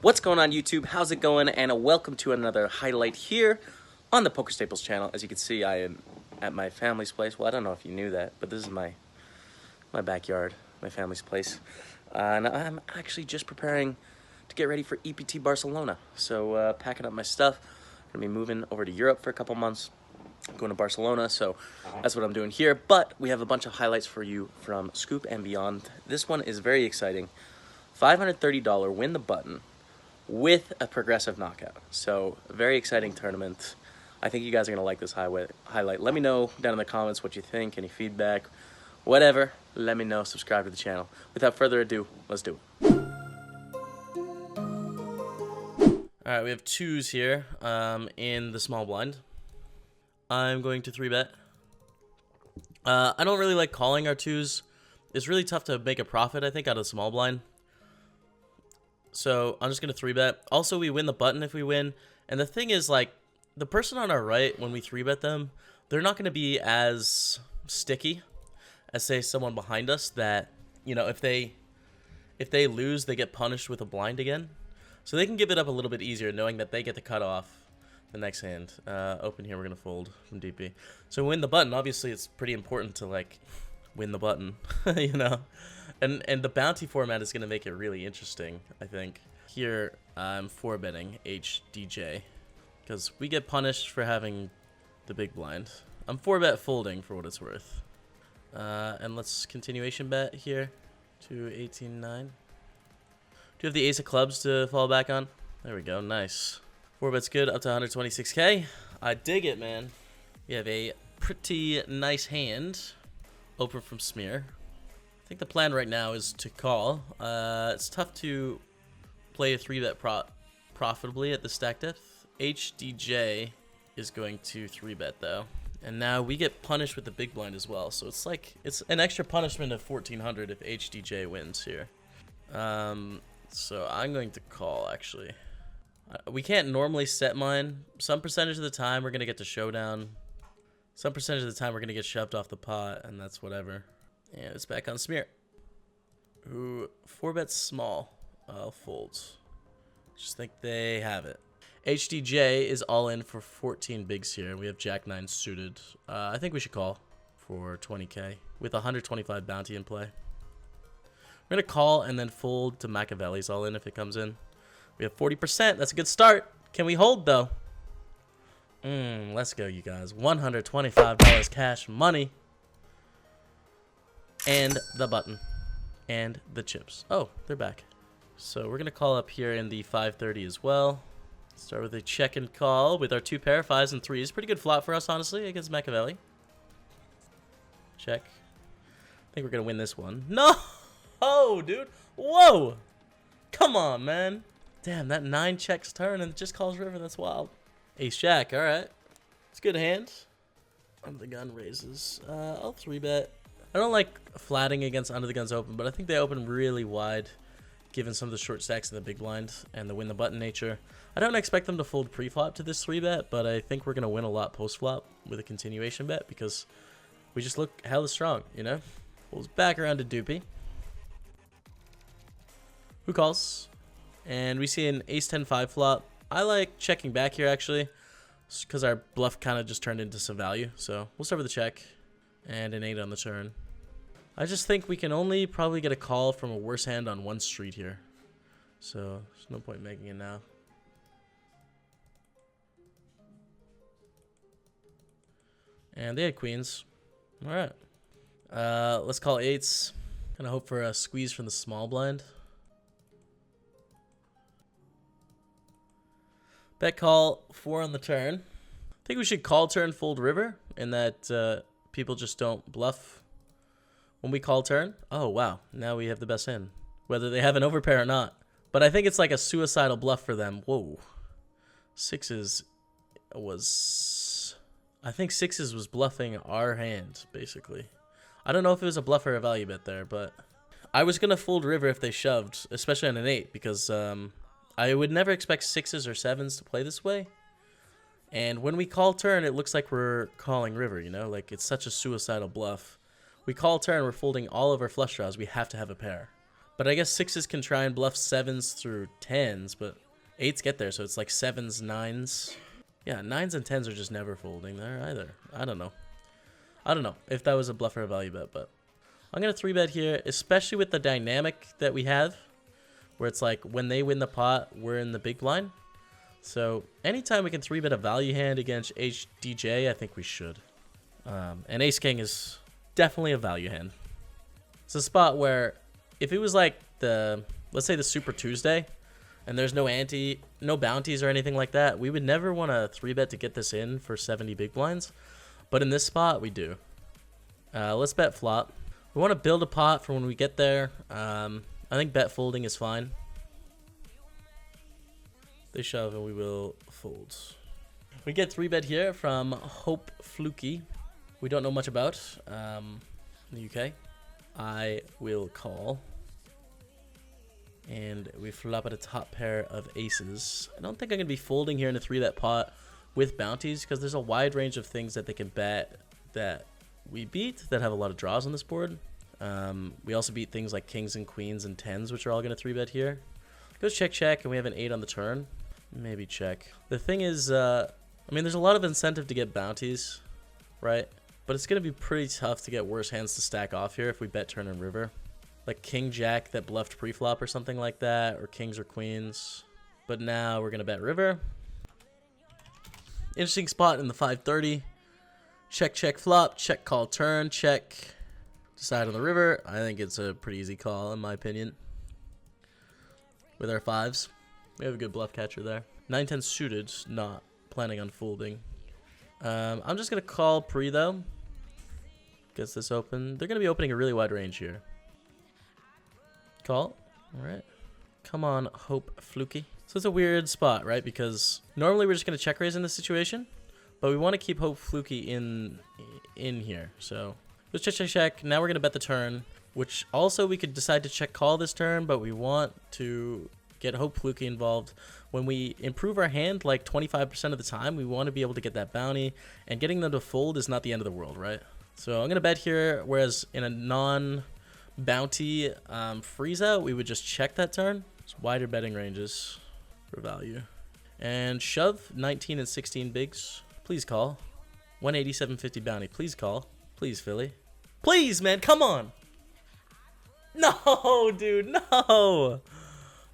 What's going on, YouTube? How's it going? And welcome to another highlight here on the PokerStaples channel. As you can see, I am at my family's place. Well, I don't know if you knew that, but this is my backyard, my family's place. And I'm actually just preparing to get ready for EPT Barcelona. So packing up my stuff. I'm gonna be moving over to Europe for a couple months, going to Barcelona, so that's what I'm doing here. But we have a bunch of highlights for you from Scoop and beyond. This one is very exciting. $530 win the button with a progressive knockout. So very exciting tournament. I think you guys are gonna like this highlight. Let me know down in the comments what you think, any feedback, whatever. Let me know. Subscribe to the channel. Without further ado, let's do it. All right, we have twos here in the small blind. I'm going to 3-bet. I don't really like calling our twos. It's really tough to make a profit, I think, out of the small blind. So I'm just going to 3-bet. Also, we win the button if we win. And the thing is, like, the person on our right, when we 3-bet them, they're not going to be as sticky as, say, someone behind us that, you know, if they lose, they get punished with a blind again. So they can give it up a little bit easier, knowing that they get the cutoff the next hand. Open here, we're going to fold from DP. So win the button. Obviously, it's pretty important to, like, win the button, you know? And the bounty format is going to make it really interesting, I think. Here, I'm 4-betting HDJ, because we get punished for having the big blind. I'm 4-bet folding for what it's worth. And let's continuation bet here to 18-9. Do you have the ace of clubs to fall back on? There we go, nice. 4-bet's good, up to 126k. I dig it, man. We have a pretty nice hand. Open from smear. I think the plan right now is to call. It's tough to play a 3-bet profitably at the stack depth. HDJ is going to 3-bet though. And now we get punished with the big blind as well. So it's like, it's an extra punishment of 1400 if HDJ wins here. So I'm going to call, actually. We can't normally set mine. Some percentage of the time we're going to get to showdown. Some percentage of the time we're going to get shoved off the pot, and that's whatever. And it's back on smear. Ooh, 4-bet small. I'll fold. Just think they have it. HDJ is all in for 14 bigs here. We have Jack-9 suited. I think we should call for 20k with 125 bounty in play. We're going to call and then fold to Machiavelli's all in if it comes in. We have 40%. That's a good start. Can we hold, though? Let's go, you guys. $125 cash money. And the button. And the chips. Oh, they're back. So we're going to call up here in the 530 as well. Start with a check and call with our 2 pair, 5s and 3s. Pretty good flop for us, honestly, against Machiavelli. Check. I think we're going to win this one. No! Oh, dude. Whoa! Come on, man. Damn, that 9 checks turn and it just calls river. That's wild. Ace jack. All right. It's a good hand. Under the gun raises. I'll 3-bet. I don't like flatting against under the guns open, but I think they open really wide given some of the short stacks in the big blind and the win the button nature. I don't expect them to fold pre-flop to this 3-bet, but I think we're going to win a lot post-flop with a continuation bet because we just look hella strong, you know? Pulls back around to Doopy. Who calls? And we see an ace-10-5 flop. I like checking back here, actually, because our bluff kind of just turned into some value. So we'll start with a check and an 8 on the turn. I just think we can only probably get a call from a worse hand on one street here. So there's no point making it now. And they had queens. All right. Let's call 8s. Gonna hope for a squeeze from the small blind. Bet call 4 on the turn. I think we should call turn fold river in that people just don't bluff when we call turn. Oh, wow. Now we have the best hand, whether they have an overpair or not. But I think it's like a suicidal bluff for them. Whoa. Sixes was... I think sixes was bluffing our hand, basically. I don't know if it was a bluff or a value bet there, but I was going to fold river if they shoved, especially on an 8, because I would never expect 6s or 7s to play this way. And when we call turn, it looks like we're calling river, you know? Like, it's such a suicidal bluff. We call turn, we're folding all of our flush draws. We have to have a pair. But I guess 6s can try and bluff 7s through 10s, but 8s get there, so it's like 7s, 9s. Yeah, 9s and 10s are just never folding there either. I don't know. I don't know if that was a bluff or a value bet, but I'm going to 3-bet here, especially with the dynamic that we have, where it's like when they win the pot, we're in the big blind. So anytime we can 3-bet a value hand against HDJ, I think we should. And Ace King is definitely a value hand. It's a spot where if it was like let's say the Super Tuesday, and there's no bounties or anything like that, we would never want to 3-bet to get this in for 70 big blinds. But in this spot, we do. Let's bet flop. We want to build a pot for when we get there. I think bet folding is fine. They shove and we will fold. We get 3-bet here from Hope Fluky. We don't know much about in the UK. I will call. And we flop at a top pair of aces. I don't think I'm going to be folding here in a 3-bet pot with bounties because there's a wide range of things that they can bet that we beat that have a lot of draws on this board. We also beat things like kings and queens and 10s, which are all going to 3-bet here. Goes check, check, and we have an 8 on the turn. Maybe check. The thing is, I mean, there's a lot of incentive to get bounties, right? But it's going to be pretty tough to get worse hands to stack off here if we bet turn and river. Like king jack that bluffed pre-flop or something like that, or kings or queens. But now we're going to bet river. Interesting spot in the 530. Check, check, flop, check, call, turn, check. Decide on the river. I think it's a pretty easy call in my opinion. With our 5s. We have a good bluff catcher there. 9-10 suited, not planning on folding. I'm just going to call pre though. Gets this open. They're going to be opening a really wide range here. Call. Alright. Come on, Hope Fluky. So it's a weird spot, right? Because normally we're just going to check raise in this situation. But we want to keep Hope Fluky in here. So let's check, check, check. Now we're going to bet the turn. Which also we could decide to check call this turn. But we want to get Hope Fluky involved. When we improve our hand like 25% of the time, we want to be able to get that bounty. And getting them to fold is not the end of the world, right? So I'm going to bet here, whereas in a non-bounty freeze out, we would just check that turn. It's wider betting ranges for value. And shove, 19 and 16 bigs. Please call. 187.50 bounty. Please call. Please, Philly. Please, man, come on. No, dude, no.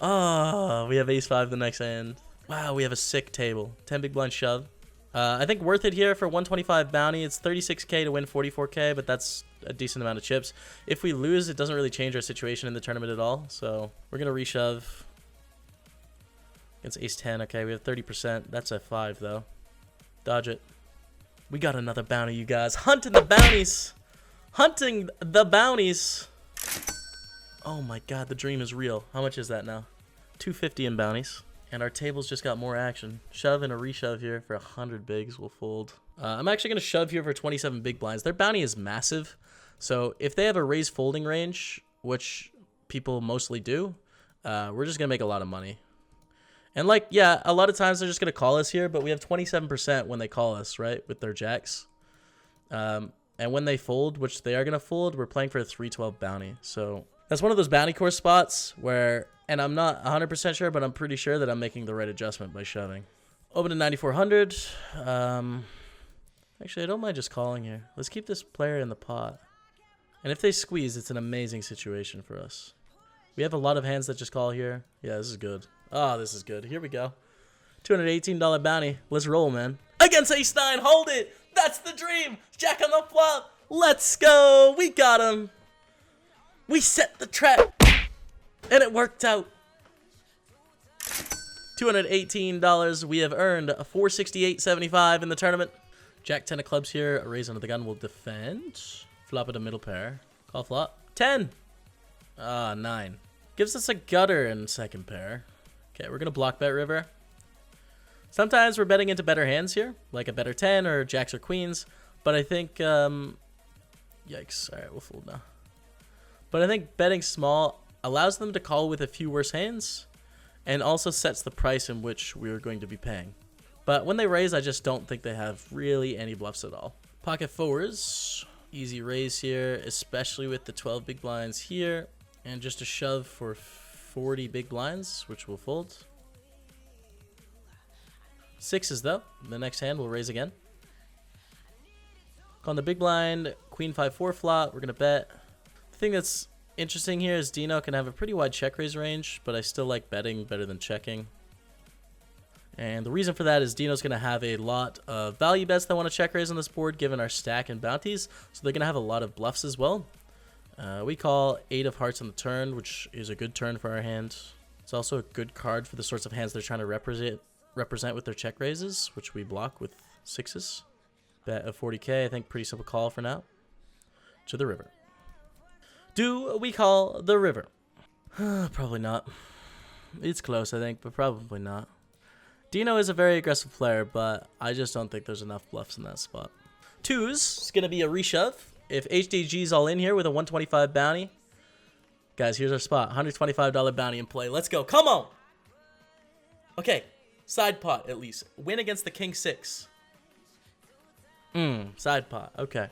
Oh, we have ace-5 the next hand. Wow, we have a sick table. 10 big blind shove. I think worth it here for 125 bounty. It's 36k to win 44k, but that's a decent amount of chips. If we lose, it doesn't really change our situation in the tournament at all. So we're going to reshove against ace-10. Okay, we have 30%. That's a 5, though. Dodge it. We got another bounty, you guys. Hunting the bounties. Hunting the bounties. Oh, my God. The dream is real. How much is that now? 250 in bounties. And our tables just got more action. Shove and a reshove here for 100 bigs. We'll fold. I'm actually going to shove here for 27 big blinds. Their bounty is massive. So if they have a raise folding range, which people mostly do, we're just going to make a lot of money. And like, yeah, a lot of times they're just going to call us here, but we have 27% when they call us, right, with their jacks. And when they fold, which they are going to fold, we're playing for a 312 bounty. So that's one of those bounty course spots where... And I'm not 100% sure, but I'm pretty sure that I'm making the right adjustment by shoving. Open to 9,400. Actually, I don't mind just calling here. Let's keep this player in the pot. And if they squeeze, it's an amazing situation for us. We have a lot of hands that just call here. Yeah, this is good. Oh, this is good. Here we go. $218 bounty. Let's roll, man. Against ace-9. Hold it. That's the dream. Jack on the flop. Let's go. We got him. We set the trap. And it worked out. $218. We have earned a $468.75 in the tournament. Jack 10 of clubs here. A raise under the gun will defend. Flop at a middle pair. Call flop. 10. 9. Gives us a gutter in second pair. Okay, we're going to block bet river. Sometimes we're betting into better hands here, like a better 10 or jacks or queens. But I think, yikes. All right, we'll fold now. But I think betting small allows them to call with a few worse hands and also sets the price in which we are going to be paying. But when they raise, I just don't think they have really any bluffs at all. Pocket fours. Easy raise here, especially with the 12 big blinds here. And just a shove for 40 big blinds, which will fold. Sixes, though. The next hand will raise again. On the big blind, queen 5-4 flop. We're going to bet. The thing that's interesting here is Dino can have a pretty wide check raise range, but I still like betting better than checking. And the reason for that is Dino's going to have a lot of value bets that want to check raise on this board, given our stack and bounties. So they're going to have a lot of bluffs as well. We call 8 of hearts on the turn, which is a good turn for our hand. It's also a good card for the sorts of hands they're trying to represent with their check raises, which we block with sixes. Bet of 40k, I think pretty simple call for now. To the river. Do we call the river? Probably not. It's close, I think, but probably not. Dino is a very aggressive player, but I just don't think there's enough bluffs in that spot. Twos is going to be a reshove. If HDG's all in here with a 125 bounty. Guys, here's our spot. $125 bounty in play. Let's go. Come on. Okay. Side pot, at least. Win against the king 6. Side pot. Okay.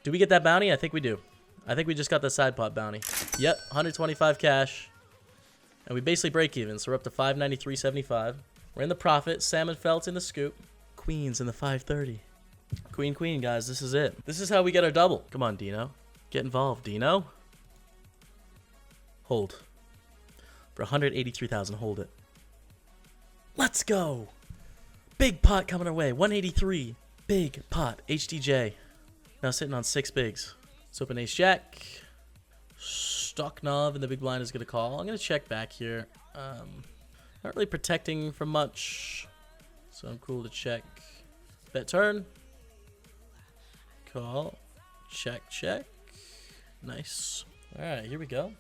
Do we get that bounty? I think we do. I think we just got the side pot bounty. Yep. 125 cash. And we basically break even, so we're up to 593.75. We're in the profit. Salmon Felt's in the scoop. Queen's in the 530. Queen, queen, guys. This is it. This is how we get our double. Come on, Dino. Get involved, Dino. Hold. For 183,000, hold it. Let's go. Big pot coming our way. 183. Big pot. HDJ. Now sitting on 6 bigs. Let's open ace jack. Stock knob and the big blind is going to call. I'm going to check back here. Not really protecting from much. So I'm cool to check. Bet turn. Call. Check, check. Nice. Alright, here we go.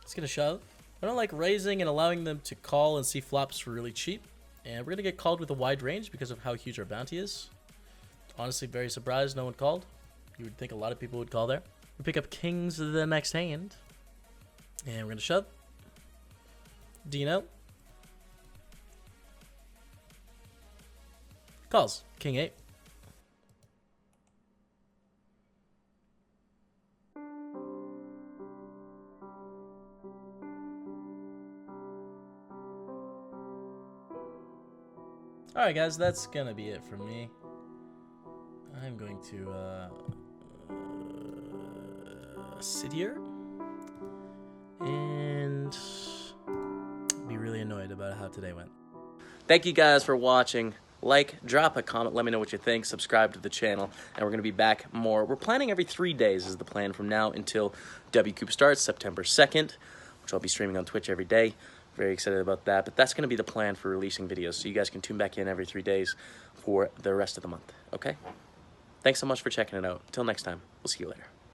Let's get a shove. I don't like raising and allowing them to call and see flops for really cheap. And we're going to get called with a wide range because of how huge our bounty is. Honestly, very surprised no one called. You would think a lot of people would call there. We pick up kings the next hand. And we're going to shove. Dino. Calls. King 8. Alright guys, that's going to be it from me. I'm going to sit here and be really annoyed about how today went. Thank you guys for watching. Like, drop a comment, let me know what you think, subscribe to the channel, and we're going to be back more. We're planning every 3 days is the plan from now until WCOOP starts September 2nd, which I'll be streaming on Twitch every day. Very excited about that, but that's going to be the plan for releasing videos, so you guys can tune back in every 3 days for the rest of the month, okay? Thanks so much for checking it out. Until next time, we'll see you later.